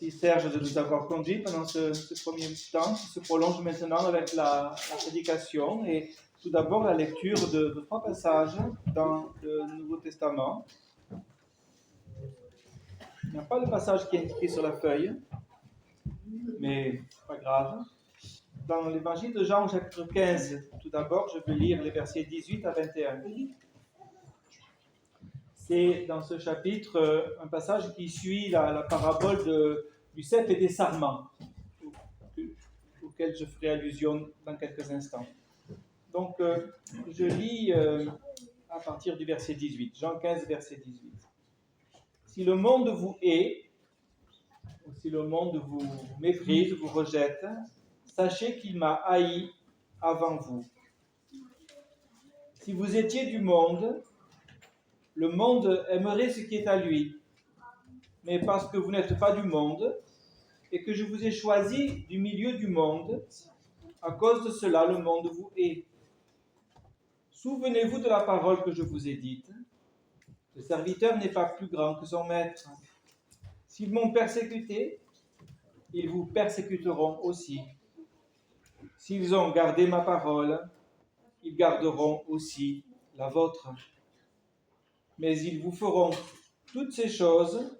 Merci Serge de nous avoir conduits pendant ce premier temps qui se prolonge maintenant avec la prédication. Et tout d'abord la lecture de 3 passages dans le Nouveau Testament. Il n'y a pas le passage qui est indiqué sur la feuille, mais pas grave. Dans l'évangile de Jean, chapitre 15, tout d'abord, je vais lire les versets 18 à 21. C'est dans ce chapitre un passage qui suit la parabole du cep et des sarments, auquel je ferai allusion dans quelques instants. Donc, je lis à partir du verset 18, Jean 15, verset 18. Si le monde vous hait, ou si le monde vous méprise, vous rejette, sachez qu'il m'a haï avant vous. Si vous étiez du monde, le monde aimerait ce qui est à lui. Mais parce que vous n'êtes pas du monde, et que je vous ai choisi du milieu du monde, à cause de cela, le monde vous hait. Souvenez-vous de la parole que je vous ai dite. Le serviteur n'est pas plus grand que son maître. S'ils m'ont persécuté, ils vous persécuteront aussi. S'ils ont gardé ma parole, ils garderont aussi la vôtre. Mais ils vous feront toutes ces choses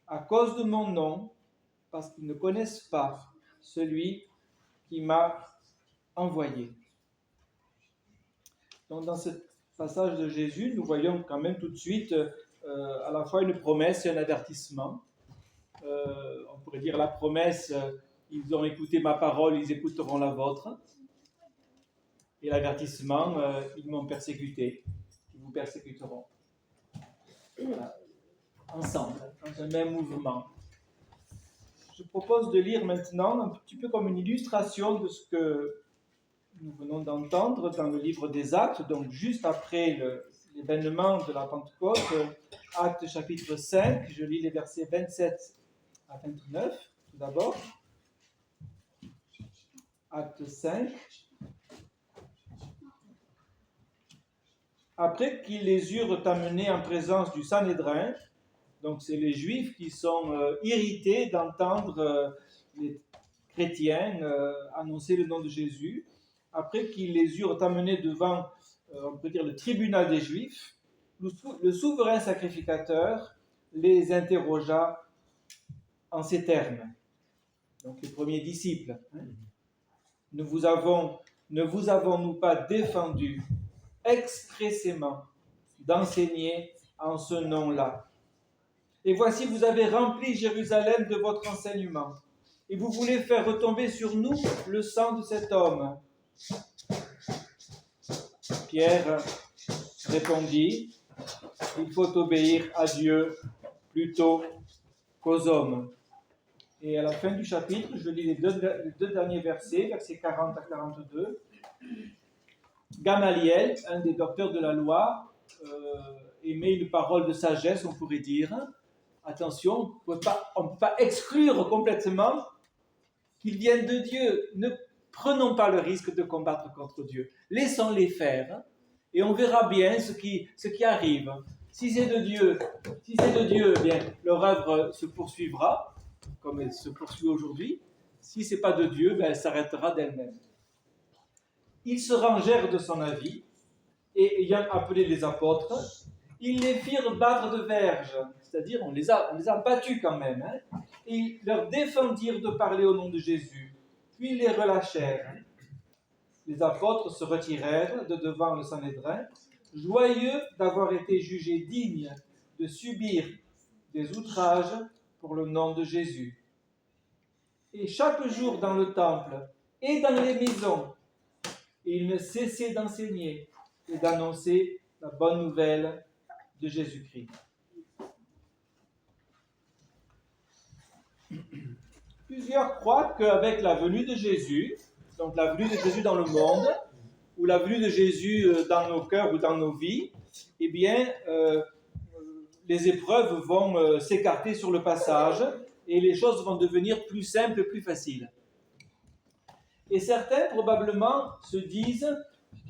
à cause de mon nom, parce qu'ils ne connaissent pas celui qui m'a envoyé. Donc dans ce passage de Jésus, nous voyons quand même tout de suite à la fois une promesse et un avertissement. On pourrait dire la promesse, ils ont écouté ma parole, ils écouteront la vôtre. Et l'avertissement, ils m'ont persécuté, ils vous persécuteront. Voilà. Ensemble, dans un même mouvement. Je propose de lire maintenant un petit peu comme une illustration de ce que nous venons d'entendre dans le livre des Actes, donc juste après l'événement de la Pentecôte, Actes chapitre 5, je lis les versets 27 à 29, tout d'abord. Acte 5. Après qu'ils les eurent amenés en présence du Sanhédrin, donc c'est les Juifs qui sont irrités d'entendre les chrétiens annoncer le nom de Jésus. Après qu'ils les eurent amenés devant, on peut dire, le tribunal des Juifs, le souverain sacrificateur les interrogea en ces termes. Donc les premiers disciples. Ne vous avons-nous pas défendu expressément d'enseigner en ce nom-là? Et voici, vous avez rempli Jérusalem de votre enseignement, et vous voulez faire retomber sur nous le sang de cet homme. Pierre répondit, il faut obéir à Dieu plutôt qu'aux hommes. Et à la fin du chapitre, je lis les deux derniers versets, versets 40 à 42. Gamaliel, un des docteurs de la loi, émet une parole de sagesse, on pourrait dire. Attention, on ne peut pas exclure complètement qu'ils viennent de Dieu. Ne prenons pas le risque de combattre contre Dieu. Laissons-les faire et on verra bien ce qui arrive. Si c'est de Dieu, eh bien, leur œuvre se poursuivra, comme elle se poursuit aujourd'hui. Si ce n'est pas de Dieu, elle s'arrêtera d'elle-même. Ils se rangèrent de son avis et ayant appelé les apôtres, ils les firent battre de verges, c'est-à-dire on les a battus quand même, et ils leur défendirent de parler au nom de Jésus, puis ils les relâchèrent. Les apôtres se retirèrent de devant le Sanhédrin, joyeux d'avoir été jugés dignes de subir des outrages pour le nom de Jésus. Et chaque jour dans le temple et dans les maisons, ils ne cessaient d'enseigner et d'annoncer la bonne nouvelle de Jésus-Christ. Plusieurs croient qu'avec la venue de Jésus, donc la venue de Jésus dans le monde, ou la venue de Jésus dans nos cœurs ou dans nos vies, eh bien, les épreuves vont s'écarter sur le passage et les choses vont devenir plus simples et plus faciles. Et certains, probablement, se disent,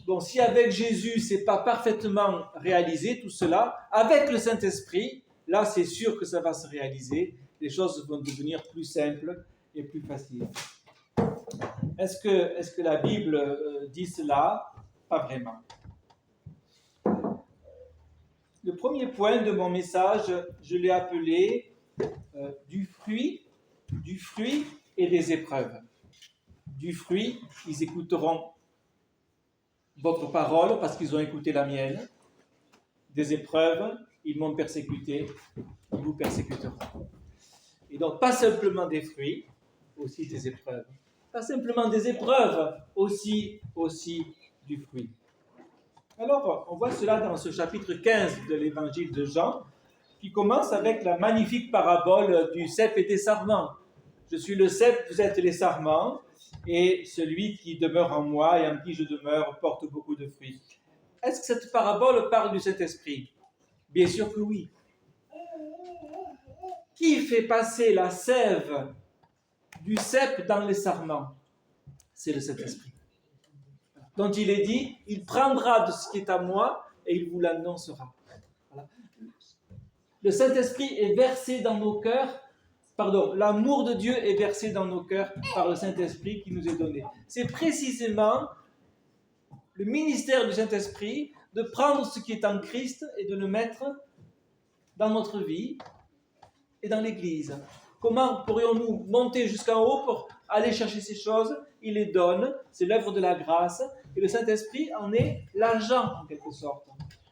bon, si avec Jésus, ce n'est pas parfaitement réalisé tout cela, avec le Saint-Esprit, là, c'est sûr que ça va se réaliser les choses vont devenir plus simples et plus faciles. Est-ce que la Bible dit cela? Pas vraiment. Le premier point de mon message, je l'ai appelé du fruit et des épreuves. Du fruit, ils écouteront votre parole parce qu'ils ont écouté la mienne. Des épreuves, ils m'ont persécuté, ils vous persécuteront. Et donc, pas simplement des fruits, aussi des épreuves. Pas simplement des épreuves, aussi du fruit. Alors, on voit cela dans ce chapitre 15 de l'évangile de Jean, qui commence avec la magnifique parabole du cep et des sarments. Je suis le cep, vous êtes les sarments, et celui qui demeure en moi et en qui je demeure porte beaucoup de fruits. Est-ce que cette parabole parle du Saint-Esprit? Bien sûr que oui. Qui fait passer la sève du cep dans les sarments? C'est le Saint-Esprit. Dont il est dit, il prendra de ce qui est à moi et il vous l'annoncera. Voilà. Le Saint-Esprit est versé dans nos cœurs, l'amour de Dieu est versé dans nos cœurs par le Saint-Esprit qui nous est donné. C'est précisément le ministère du Saint-Esprit de prendre ce qui est en Christ et de le mettre dans notre vie et dans l'Église. Comment pourrions-nous monter jusqu'en haut pour aller chercher ces choses? Il les donne, c'est l'œuvre de la grâce, et le Saint-Esprit en est l'agent en quelque sorte.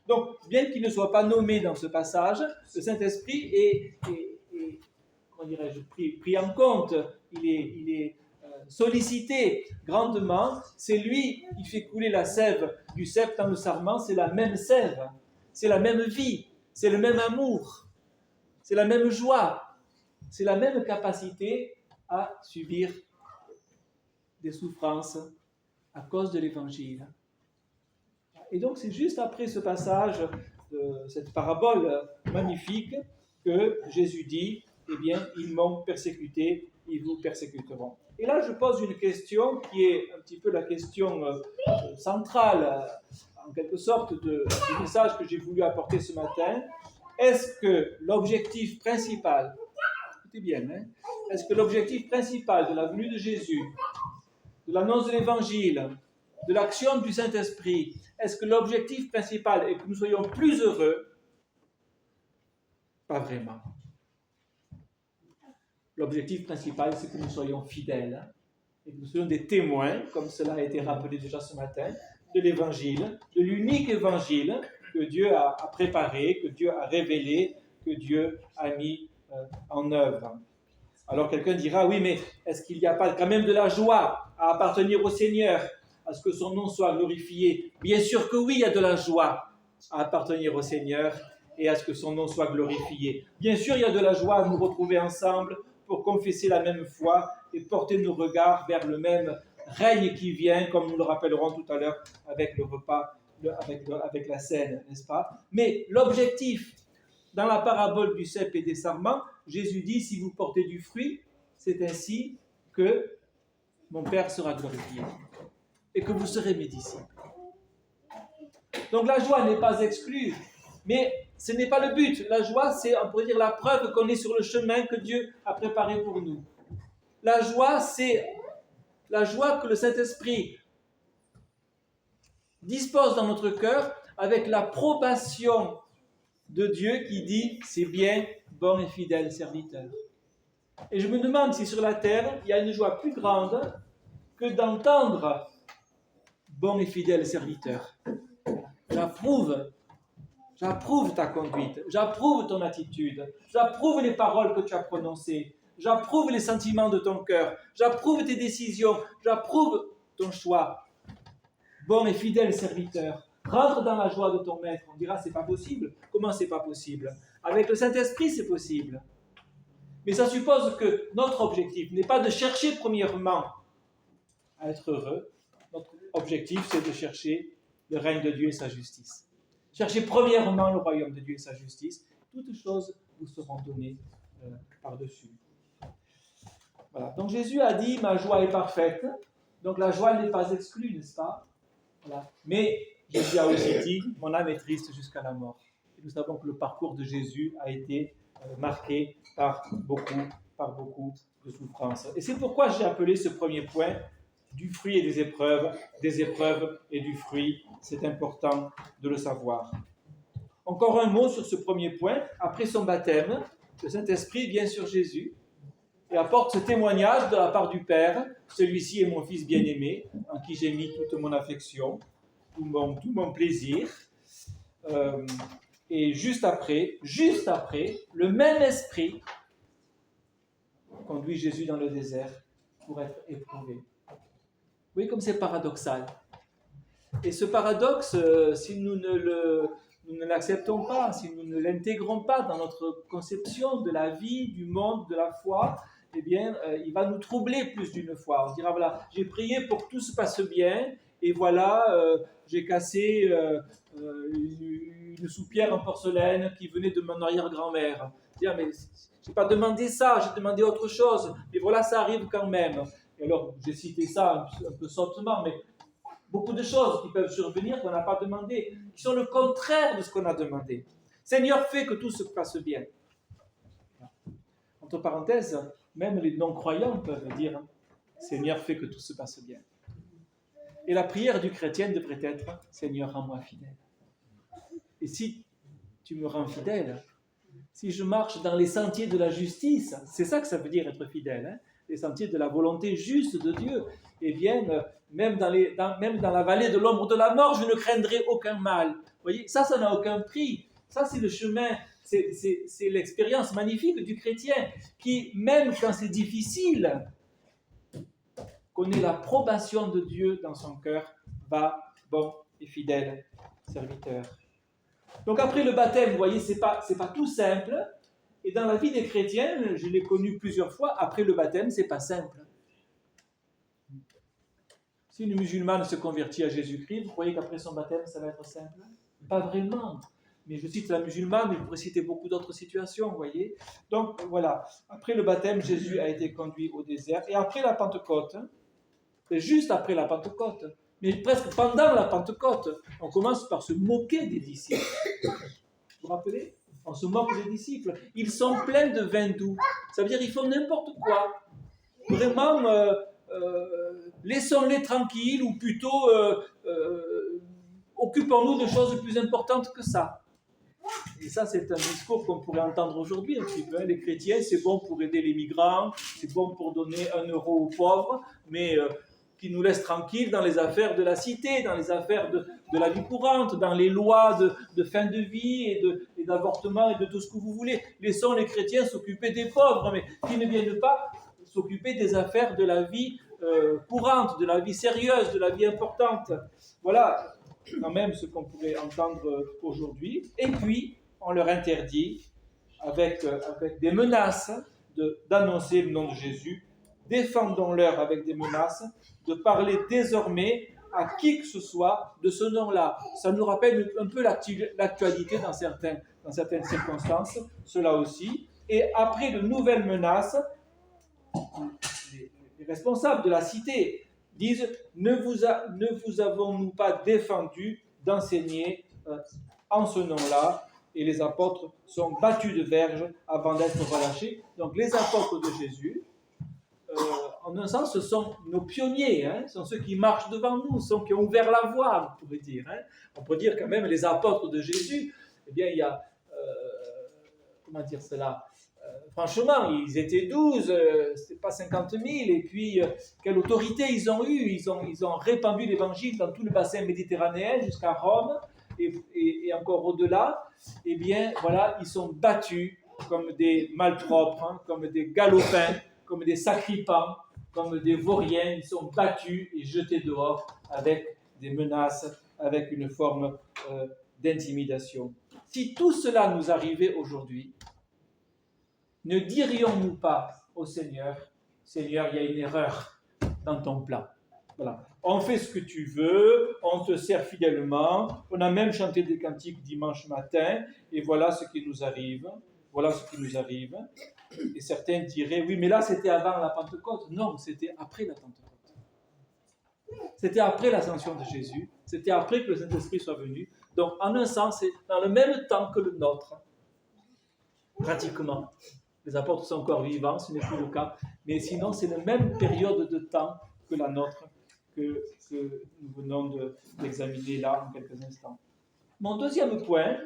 Donc, bien qu'il ne soit pas nommé dans ce passage, le Saint-Esprit est comment dirais-je, pris en compte, il est sollicité grandement. C'est lui qui fait couler la sève du cep dans le sarment, c'est la même sève, c'est la même vie, c'est le même amour, c'est la même joie, c'est la même capacité à subir des souffrances à cause de l'Évangile. Et donc c'est juste après ce passage de cette parabole magnifique que Jésus dit, eh bien, ils m'ont persécuté, ils vous persécuteront. Et là, je pose une question qui est un petit peu la question centrale, en quelque sorte, du message que j'ai voulu apporter ce matin. Est-ce que l'objectif principal, écoutez bien, est-ce que l'objectif principal de la venue de Jésus, de l'annonce de l'Évangile, de l'action du Saint-Esprit, est-ce que l'objectif principal est que nous soyons plus heureux? Pas vraiment. L'objectif principal, c'est que nous soyons fidèles et que nous soyons des témoins, comme cela a été rappelé déjà ce matin, de l'Évangile, de l'unique Évangile que Dieu a préparé, que Dieu a révélé, que Dieu a mis en œuvre. Alors quelqu'un dira, oui, mais est-ce qu'il n'y a pas quand même de la joie à appartenir au Seigneur, à ce que son nom soit glorifié? Bien sûr que oui, il y a de la joie à appartenir au Seigneur et à ce que son nom soit glorifié. Bien sûr, il y a de la joie à nous retrouver ensemble pour confesser la même foi et porter nos regards vers le même règne qui vient, comme nous le rappellerons tout à l'heure avec le repas, avec la scène, n'est-ce pas? Mais l'objectif, dans la parabole du cep et des sarments, Jésus dit, si vous portez du fruit, c'est ainsi que mon Père sera glorifié et que vous serez mes disciples. Donc la joie n'est pas exclue, mais ce n'est pas le but. La joie, c'est, on pourrait dire, la preuve qu'on est sur le chemin que Dieu a préparé pour nous. La joie, c'est la joie que le Saint-Esprit dispose dans notre cœur avec l'approbation de Dieu qui dit « c'est bien, bon et fidèle serviteur ». Et je me demande si sur la terre, il y a une joie plus grande que d'entendre « bon et fidèle serviteur ». J'approuve ta conduite, j'approuve ton attitude, j'approuve les paroles que tu as prononcées, j'approuve les sentiments de ton cœur, j'approuve tes décisions, j'approuve ton choix. Bon et fidèle serviteur, rentre dans la joie de ton maître. On dira, c'est pas possible. Comment c'est pas possible? Avec le Saint-Esprit, c'est possible. Mais ça suppose que notre objectif n'est pas de chercher premièrement à être heureux. Notre objectif, c'est de chercher le règne de Dieu et sa justice. Cherchez premièrement le royaume de Dieu et sa justice. Toutes choses vous seront données par-dessus. Voilà. Donc Jésus a dit, ma joie est parfaite. Donc la joie n'est pas exclue, n'est-ce pas? Voilà. Mais Jésus a aussi dit, mon âme est triste jusqu'à la mort. Et nous savons que le parcours de Jésus a été marqué par beaucoup de souffrances. Et c'est pourquoi j'ai appelé ce premier point du fruit et des épreuves et du fruit. C'est important de le savoir. Encore un mot sur ce premier point. Après son baptême, le Saint-Esprit vient sur Jésus et apporte ce témoignage de la part du Père. Celui-ci est mon Fils bien-aimé, en qui j'ai mis toute mon affection, tout mon plaisir. Et juste après, le même esprit conduit Jésus dans le désert pour être éprouvé. Vous voyez comme c'est paradoxal. Et ce paradoxe, si nous ne l'acceptons pas, si nous ne l'intégrons pas dans notre conception de la vie, du monde, de la foi, eh bien, il va nous troubler plus d'une fois. On dira, voilà, j'ai prié pour que tout se passe bien, et voilà, j'ai cassé une soupière en porcelaine qui venait de mon arrière-grand-mère. Dire, mais j'ai pas demandé ça, j'ai demandé autre chose, mais voilà, ça arrive quand même. Et alors, j'ai cité ça un peu sottement, mais beaucoup de choses qui peuvent survenir qu'on n'a pas demandé, qui sont le contraire de ce qu'on a demandé. Seigneur, fais que tout se passe bien. Entre parenthèses, même les non-croyants peuvent dire Seigneur, fais que tout se passe bien. Et la prière du chrétien devrait être Seigneur, rends-moi fidèle. Et si tu me rends fidèle, si je marche dans les sentiers de la justice, c'est ça que ça veut dire être fidèle, hein, les sentiers de la volonté juste de Dieu, eh bien, même dans la vallée de l'ombre de la mort, je ne craindrai aucun mal. Vous voyez, ça n'a aucun prix. Ça, c'est le chemin, c'est l'expérience magnifique du chrétien qui, même quand c'est difficile, connaît l'approbation de Dieu dans son cœur, va bon et fidèle serviteur. Donc après le baptême, vous voyez, c'est pas tout simple. Et dans la vie des chrétiens, je l'ai connu plusieurs fois, après le baptême, c'est pas simple. Si une musulmane se convertit à Jésus-Christ, vous croyez qu'après son baptême, ça va être simple? Pas vraiment. Mais je cite la musulmane, mais je pourrais citer beaucoup d'autres situations, vous voyez. Donc voilà, après le baptême, Jésus a été conduit au désert. Et après la Pentecôte, et juste après la Pentecôte, mais presque pendant la Pentecôte, on commence par se moquer des disciples. Vous vous rappelez? On se moque des disciples. Ils sont pleins de vin doux. Ça veut dire qu'ils font n'importe quoi. Vraiment, laissons-les tranquilles, ou plutôt occupons-nous de choses plus importantes que ça. Et ça, c'est un discours qu'on pourrait entendre aujourd'hui un petit peu. Hein. Les chrétiens, c'est bon pour aider les migrants, c'est bon pour donner 1 euro aux pauvres, mais qui nous laissent tranquilles dans les affaires de la cité, dans les affaires de la vie courante, dans les lois de fin de vie et d'avortement et de tout ce que vous voulez. Laissons les chrétiens s'occuper des pauvres, mais qui ne viennent pas s'occuper des affaires de la vie courante, de la vie sérieuse, de la vie importante. Voilà quand même ce qu'on pourrait entendre aujourd'hui. Et puis, on leur interdit, avec des menaces, d'annoncer le nom de Jésus. Défendons-leur avec des menaces de parler désormais à qui que ce soit de ce nom-là. Ça nous rappelle un peu l'actualité dans certaines circonstances, cela aussi. Et après de nouvelles menaces, les responsables de la cité disent « Ne vous avons-nous pas défendu d'enseigner en ce nom-là » Et les apôtres sont battus de verge avant d'être relâchés. Donc les apôtres de Jésus, en un sens, ce sont nos pionniers, hein, ce sont ceux qui marchent devant nous, ceux qui ont ouvert la voie, on pourrait dire. Hein. On peut dire quand même les apôtres de Jésus, eh bien il y a, comment dire cela, franchement, ils étaient 12, c'est pas 50 000, et puis quelle autorité ils ont eu, ils ont répandu l'évangile dans tout le bassin méditerranéen jusqu'à Rome, et encore au-delà, eh bien voilà, ils sont battus comme des malpropres, hein, comme des galopins, comme des sacripants, comme des vauriens, ils sont battus et jetés dehors avec des menaces, avec une forme d'intimidation. Si tout cela nous arrivait aujourd'hui, ne dirions-nous pas au Seigneur, Seigneur, il y a une erreur dans ton plan. Voilà. On fait ce que tu veux, on te sert fidèlement, on a même chanté des cantiques dimanche matin, et voilà ce qui nous arrive. Voilà ce qui nous arrive. Et certains diraient, oui, mais là, c'était avant la Pentecôte. Non, c'était après la Pentecôte. C'était après l'ascension de Jésus. C'était après que le Saint-Esprit soit venu. Donc, en un sens, c'est dans le même temps que le nôtre. pratiquement. Les apôtres sont encore vivants, ce n'est plus le cas. Mais sinon, c'est la même période de temps que la nôtre que nous venons d'examiner là en quelques instants. Mon deuxième point,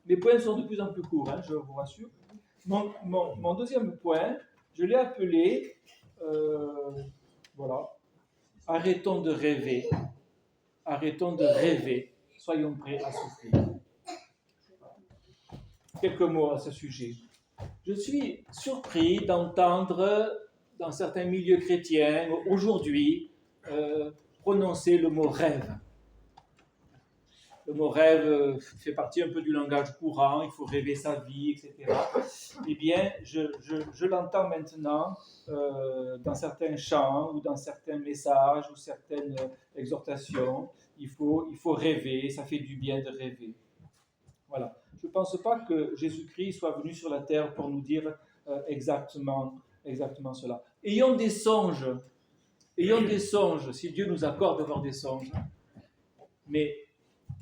les points sont de plus en plus courts, je vous rassure. Mon deuxième point, je l'ai appelé, voilà, arrêtons de rêver. Arrêtons de rêver. Soyons prêts à souffrir. Quelques mots à ce sujet. Je suis surpris d'entendre dans certains milieux chrétiens aujourd'hui prononcer le mot rêve. Le mot rêve fait partie un peu du langage courant, il faut rêver sa vie, etc. Eh bien, je l'entends maintenant dans certains chants ou dans certains messages ou certaines exhortations. Il faut rêver, ça fait du bien de rêver. Voilà. Je ne pense pas que Jésus-Christ soit venu sur la terre pour nous dire exactement cela. Ayons des songes, si Dieu nous accorde d'avoir des songes, mais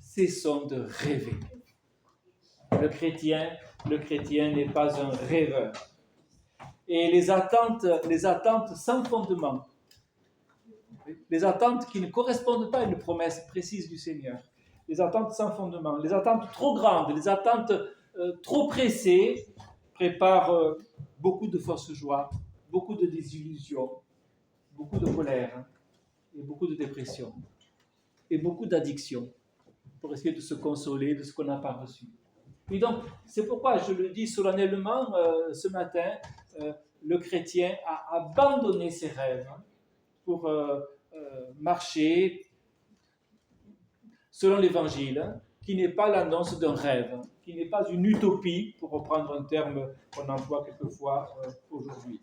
cessons de rêver. Le chrétien n'est pas un rêveur. Et les attentes sans fondement, les attentes qui ne correspondent pas à une promesse précise du Seigneur, les attentes sans fondement, les attentes trop grandes, les attentes trop pressées préparent beaucoup de fausses joies, beaucoup de désillusions, beaucoup de colère et beaucoup de dépression et beaucoup d'addictions pour essayer de se consoler de ce qu'on n'a pas reçu. Et donc, c'est pourquoi je le dis solennellement ce matin, le chrétien a abandonné ses rêves pour marcher selon l'Évangile, qui n'est pas l'annonce d'un rêve, qui n'est pas une utopie, pour reprendre un terme qu'on emploie quelquefois aujourd'hui.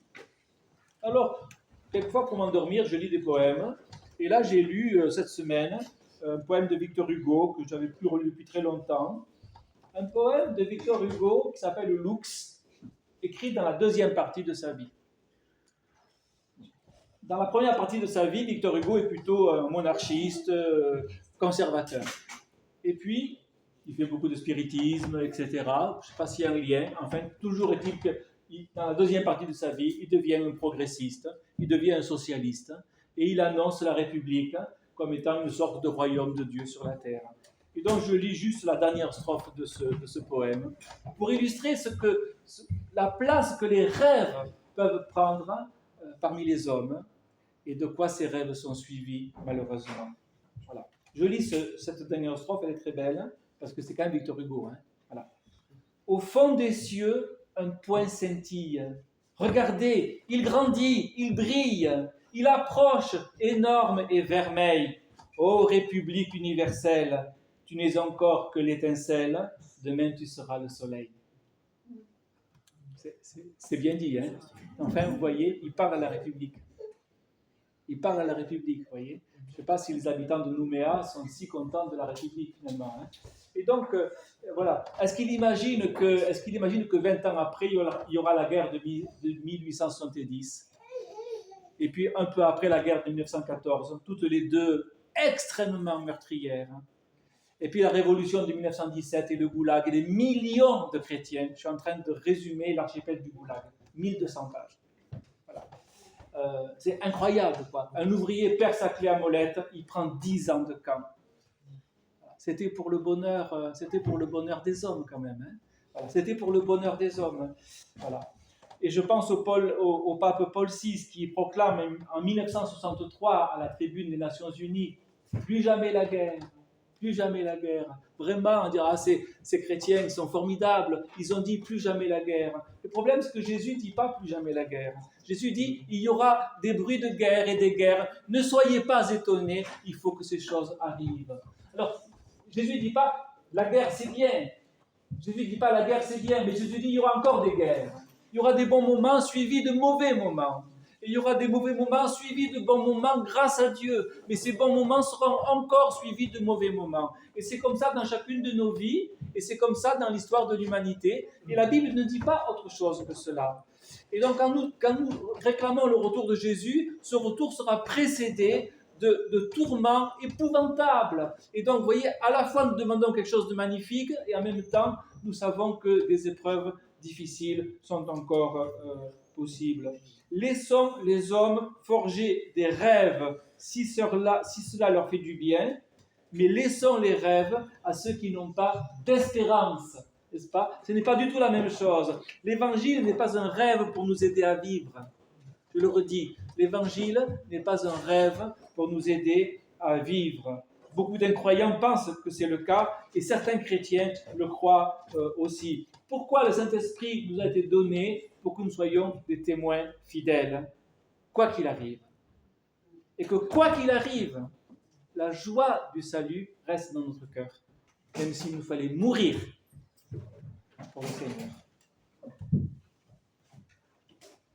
Alors, quelquefois pour m'endormir, je lis des poèmes, et là j'ai lu cette semaine un poème de Victor Hugo que j'avais plus relu depuis très longtemps, un poème de Victor Hugo qui s'appelle Lux, écrit dans la deuxième partie de sa vie. Dans la première partie de sa vie, Victor Hugo est plutôt un monarchiste, conservateur. Et puis, il fait beaucoup de spiritisme, etc. Je ne sais pas s'il y a un lien. Enfin, toujours est-il que dans la deuxième partie de sa vie, il devient un progressiste, il devient un socialiste, et il annonce la République comme étant une sorte de royaume de Dieu sur la terre. Et donc, je lis juste la dernière strophe de ce poème, pour illustrer la place que les rêves peuvent prendre parmi les hommes, et de quoi ces rêves sont suivis, malheureusement. Voilà. Je lis cette dernière strophe, elle est très belle, parce que c'est quand même Victor Hugo. Voilà. Au fond des cieux, un point scintille. Regardez, il grandit, il brille, il approche, énorme et vermeil. Ô République universelle, tu n'es encore que l'étincelle, demain tu seras le soleil. C'est bien dit, hein? Enfin, vous voyez, il parle à la République. Il parle à la République, vous voyez. Je ne sais pas si les habitants de Nouméa sont si contents de la République, finalement. Et donc, voilà. Est-ce qu'il imagine que 20 ans après, il y aura la guerre de 1870 et puis un peu après la guerre de 1914, toutes les deux extrêmement meurtrières. Et puis la révolution de 1917 et le goulag et des millions de chrétiens. Je suis en train de résumer l'archipel du goulag. 1200 pages. Voilà. C'est incroyable, quoi. Un ouvrier perd sa clé à molette, il prend 10 ans de camp. C'était pour le bonheur des hommes, quand même. Voilà. C'était pour le bonheur des hommes. Voilà. Et je pense au pape Paul VI qui proclame en 1963 à la tribune des Nations Unies « Plus jamais la guerre ». Plus jamais la guerre. Vraiment, on dira, ces chrétiens, ils sont formidables. Ils ont dit plus jamais la guerre. Le problème, c'est que Jésus ne dit pas plus jamais la guerre. Jésus dit, il y aura des bruits de guerre et des guerres. Ne soyez pas étonnés, il faut que ces choses arrivent. Alors, Jésus ne dit pas, la guerre c'est bien. Jésus ne dit pas, la guerre c'est bien, mais Jésus dit, il y aura encore des guerres. Il y aura des bons moments suivis de mauvais moments. Et il y aura des mauvais moments suivis de bons moments grâce à Dieu. Mais ces bons moments seront encore suivis de mauvais moments. Et c'est comme ça dans chacune de nos vies. Et c'est comme ça dans l'histoire de l'humanité. Et la Bible ne dit pas autre chose que cela. Et donc quand nous réclamons le retour de Jésus, ce retour sera précédé de tourments épouvantables. Et donc, vous voyez, à la fois nous demandons quelque chose de magnifique et en même temps, nous savons que des épreuves difficiles sont encore possibles. Laissons les hommes forger des rêves si cela leur fait du bien, mais laissons les rêves à ceux qui n'ont pas d'espérance, n'est-ce pas? Ce n'est pas du tout la même chose. L'évangile n'est pas un rêve pour nous aider à vivre. Je le redis, l'évangile n'est pas un rêve pour nous aider à vivre. Beaucoup d'incroyants pensent que c'est le cas et certains chrétiens le croient aussi. Pourquoi le Saint-Esprit nous a été donné? Pour que nous soyons des témoins fidèles, quoi qu'il arrive. Et que quoi qu'il arrive, la joie du salut reste dans notre cœur, même s'il nous fallait mourir pour le Seigneur.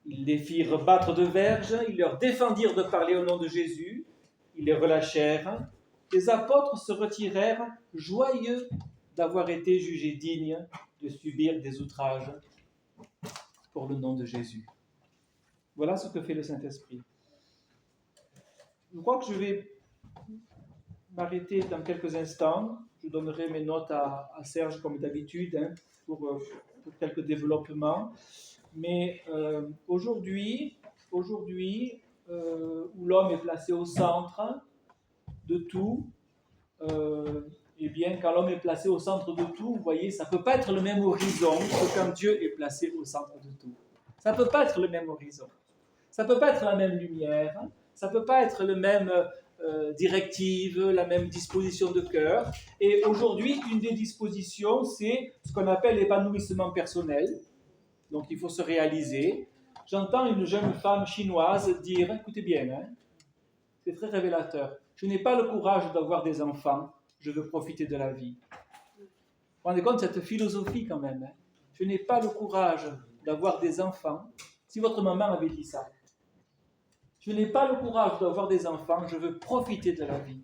Ils les firent battre de verges, ils leur défendirent de parler au nom de Jésus, ils les relâchèrent. Les apôtres se retirèrent, joyeux d'avoir été jugés dignes de subir des outrages pour le nom de Jésus. Voilà ce que fait le Saint-Esprit. Je crois que je vais m'arrêter dans quelques instants. Je donnerai mes notes à Serge comme d'habitude pour quelques développements. Mais aujourd'hui, où l'homme est placé au centre de tout, eh bien, quand l'homme est placé au centre de tout, vous voyez, ça ne peut pas être le même horizon que quand Dieu est placé au centre de tout. Ça ne peut pas être le même horizon. Ça ne peut pas être la même lumière. Ça ne peut pas être le même directive, la même disposition de cœur. Et aujourd'hui, une des dispositions, c'est ce qu'on appelle l'épanouissement personnel. Donc, il faut se réaliser. J'entends une jeune femme chinoise dire, écoutez bien, c'est très révélateur, je n'ai pas le courage d'avoir des enfants, je veux profiter de la vie. Vous vous rendez compte de cette philosophie quand même? Je n'ai pas le courage d'avoir des enfants. Si votre maman avait dit ça, je n'ai pas le courage d'avoir des enfants, je veux profiter de la vie.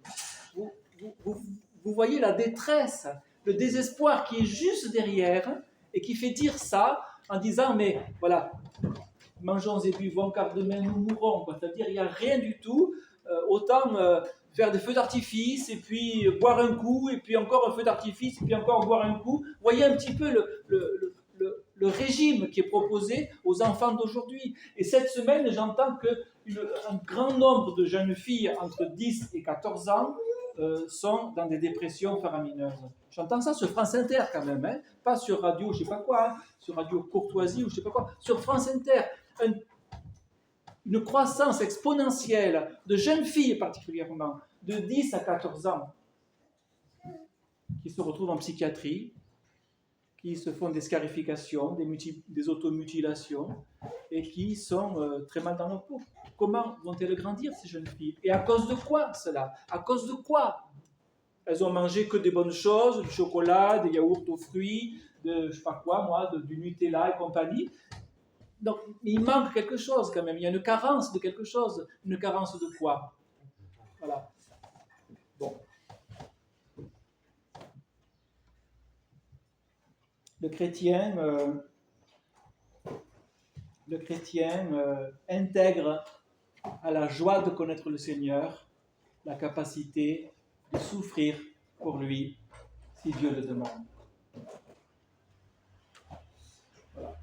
Vous voyez la détresse, le désespoir qui est juste derrière et qui fait dire ça en disant, mais voilà, mangeons et buvons car demain nous mourrons. C'est-à-dire, il n'y a rien du tout, autant faire des feux d'artifice et puis boire un coup et puis encore un feu d'artifice et puis encore boire un coup. Vous voyez un petit peu le régime qui est proposé aux enfants d'aujourd'hui. Et cette semaine, j'entends qu'un grand nombre de jeunes filles entre 10 et 14 ans sont dans des dépressions faramineuses. J'entends ça sur France Inter quand même, pas sur radio je sais pas quoi, sur radio Courtoisie ou je sais pas quoi, sur France Inter. Une croissance exponentielle de jeunes filles particulièrement, de 10 à 14 ans, qui se retrouvent en psychiatrie, qui se font des scarifications, des automutilations, et qui sont très mal dans leur peau. Comment vont-elles grandir, ces jeunes filles? Et à cause de quoi cela? À cause de quoi? Elles ont mangé que des bonnes choses, du chocolat, des yaourts aux fruits, de je sais pas quoi, moi, du Nutella et compagnie. Donc, il manque quelque chose quand même. Il y a une carence de quelque chose. Une carence de quoi? Voilà. Bon. Le chrétien intègre à la joie de connaître le Seigneur la capacité de souffrir pour lui si Dieu le demande. Voilà.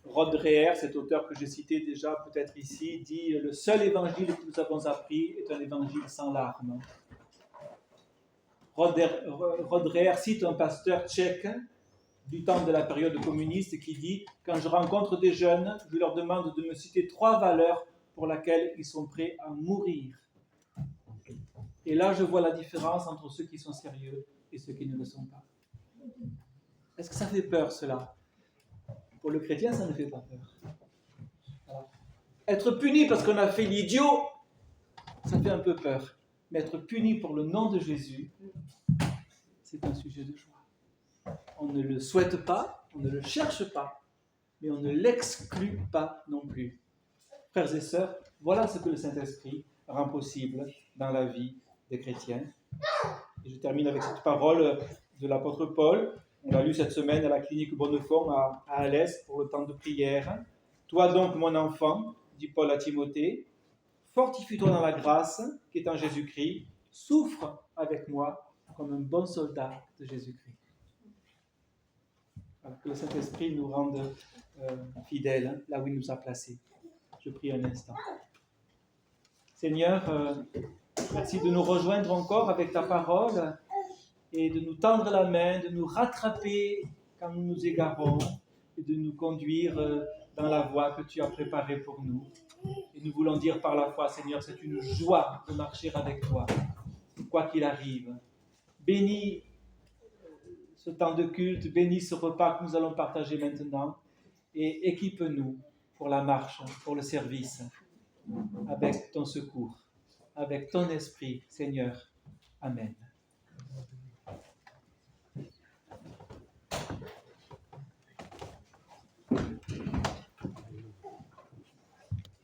Rod Dreher, cet auteur que j'ai cité déjà peut-être ici, dit « Le seul évangile que nous avons appris est un évangile sans larmes ». Rod Dreher cite un pasteur tchèque du temps de la période communiste qui dit « Quand je rencontre des jeunes, je leur demande de me citer 3 valeurs pour lesquelles ils sont prêts à mourir. Et là, je vois la différence entre ceux qui sont sérieux et ceux qui ne le sont pas. » Est-ce que ça fait peur, cela? Pour le chrétien, ça ne fait pas peur. Voilà. Être puni parce qu'on a fait l'idiot, ça fait un peu peur. Mais être puni pour le nom de Jésus, c'est un sujet de joie. On ne le souhaite pas, on ne le cherche pas, mais on ne l'exclut pas non plus. Frères et sœurs, voilà ce que le Saint-Esprit rend possible dans la vie des chrétiens. Et je termine avec cette parole de l'apôtre Paul. On l'a lu cette semaine à la clinique Bonnefond à Alès pour le temps de prière. « Toi donc, mon enfant, dit Paul à Timothée, fortifie-toi dans la grâce qui est en Jésus-Christ, souffre avec moi comme un bon soldat de Jésus-Christ. » Voilà, que le Saint-Esprit nous rende fidèles là où il nous a placés. Je prie un instant. Seigneur, merci de nous rejoindre encore avec ta parole et de nous tendre la main, de nous rattraper quand nous nous égarons et de nous conduire dans la voie que tu as préparée pour nous. Et nous voulons dire par la foi, Seigneur, c'est une joie de marcher avec toi, quoi qu'il arrive. Bénis ce temps de culte, bénis ce repas que nous allons partager maintenant et équipe-nous pour la marche, pour le service, avec ton secours, avec ton esprit, Seigneur. Amen.